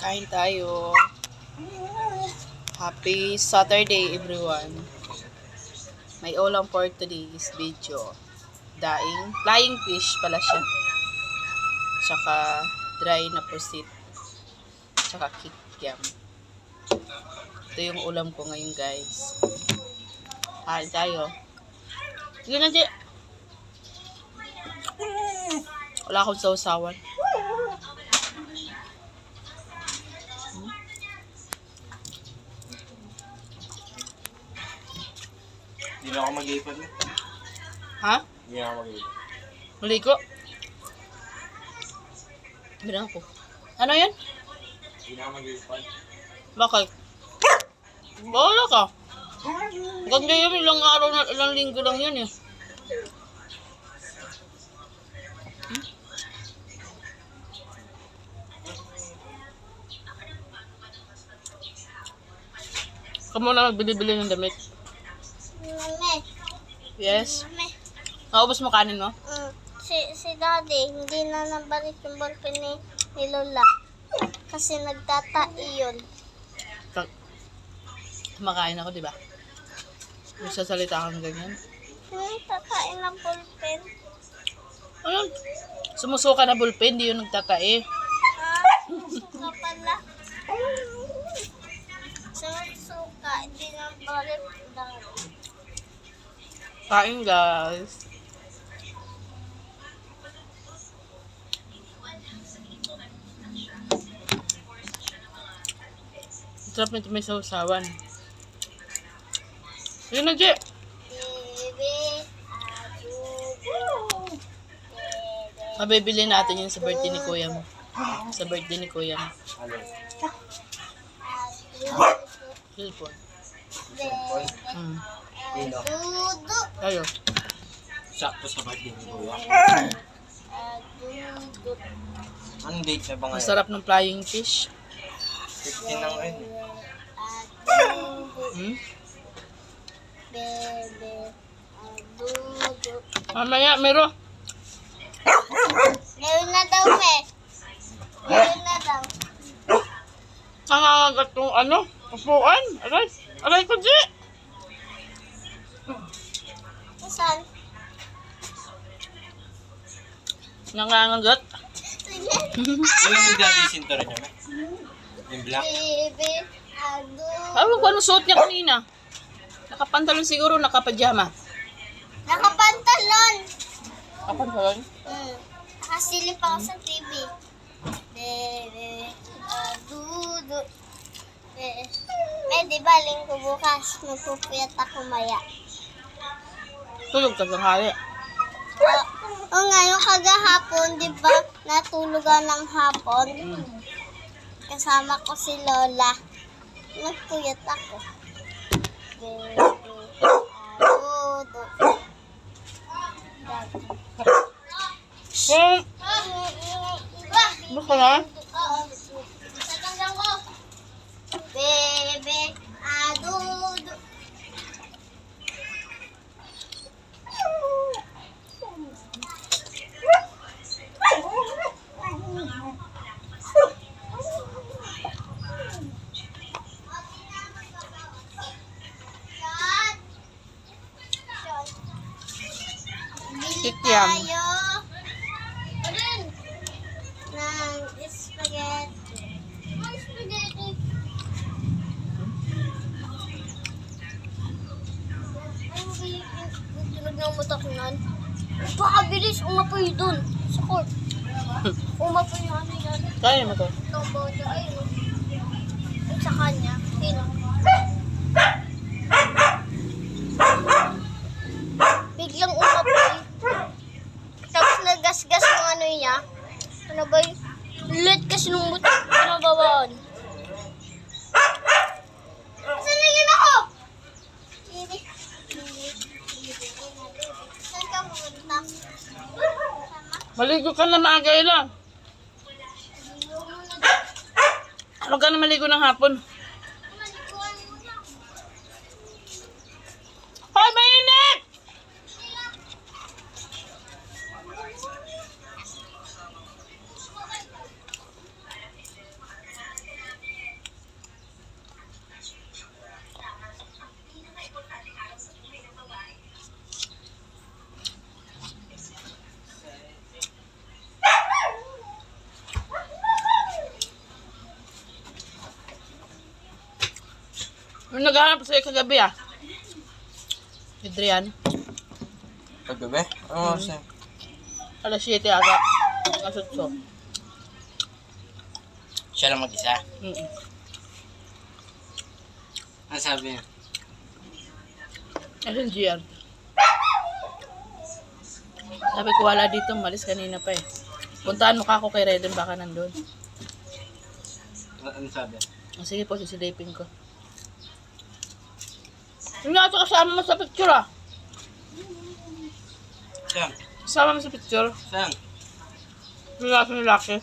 Kain tayo. Happy Saturday, everyone. May ulam for today's video. Flying fish pala siya. Tsaka dry na pusit. Tsaka kikiam. Ito yung ulam ko ngayon, guys. Kain tayo. Sige na, di. Wala akong sausawan. Hindi na ako mag-iipad mo. Ha? Hindi na ako mag-iipad. Muli ko. Bilang ko. Ano yan? Hindi na ako mag-iipad. Bakit? Bahala ka. Ganda yun, ilang araw na, ilang linggo lang yun eh. Kamu na magbili-bili ng damit. Mami. Yes. Mami. Naubos mo kanin mo? Si Daddy, hindi na nabalik yung ballpen ni Lola. Kasi nagtatai yun. Kumakain ako, di ba? Nagsasalita ka ng ganyan. Tatain ng ballpen. Ano? Sumusuka na bulpen, di yun nagtatae. Suka pala. Suka, hindi na balik. Kain, guys. Sarap nito, may sausawan. Yun na, Je. Mabibili natin yun sa birthday ni Kuya mo. Sa birthday ni Kuya mo. Ano? Cellphone. Cellphone? Dino. Dudu. Ayo. Sakto sa birthday ni Kuya. Dudu. Anong date na ba ngayon? Masarap ng flying fish. 15 na ngayon. Hmm? Bebe. Dudu. Mamaya, Mero. Meron na daw, me. Meron na daw. Nangangagat yung ano? Upuan. Aray. Aray ko, Je. Saan? Nangangagat. Sige. Yung daddy sintura niya, may? Yung black? Bebe. Adu. Ewan ko anong suot niya kanina. Nakapantalon siguro, nakapajama. Nakapantalon. Nakapantalon? Nakasilip ako sa TV. Bebe. Dudu. Di ba, linggo bukas, magpupuyat ako maya. Tulog ka tanghali. O ngayon kagahapon, di ba, natulugan ng hapon. Kasama ko si Lola. Nagpuyat ako. Bebe. Dudu. Baka na? Bebe, adudu. Kikiam. Tayo ng spaghetti. Spaghetti. Tulog ng mutak nun. Pakabilis, umapoy dun. Sa court. Umapoy yung ano yan. Kaya mo to. Tombo niya. Ayun. At sa kanya. Sino? Biglang umapoy. Tapos nagasgas yung ano niya. Ano ba yun? Ulit kasi nung buto. Pinabawaan. Saan na yun ako? Saan ka pumunta? Maligo ka na maaga lang. Huwag ka na maligo ng hapon. Malikuan muna. Hoy, mainit! May naghahanap sa'yo kagabi ah. Adrian. Kagabi? Oo, Mm. Alas 7 aga. Alas 8. Siya lang mag-isa. Mm. Ano sabi niya? Asan GR? Sabi ko wala dito, malis kanina pa eh. Puntahan mo ka ako kay Reden, baka nandun. Ano sabi? Oh, sige po, sisilipin ko. Yung nga ito kasama mo sa picture ah. Saan? Kasama mo sa picture. Saan? Yung nga ito ni Lucky.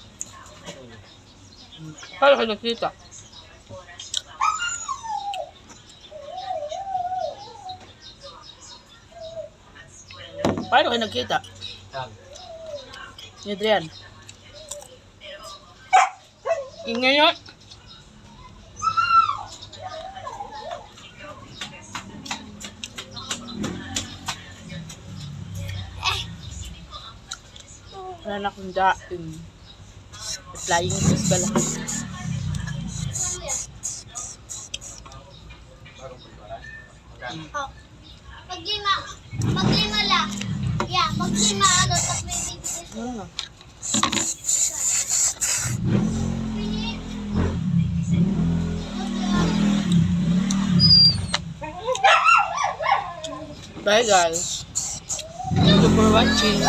Paano kayo nagkita? Paano kayo nagkita? Saan? Ni Adrian. Ingay yun. Wala na akong daing. Flying fish ba lang? Oh. Pag-lima lang. Yeah, pag-lima ano, tapos may bibigay. Ano? Bye guys. Thank you for watching.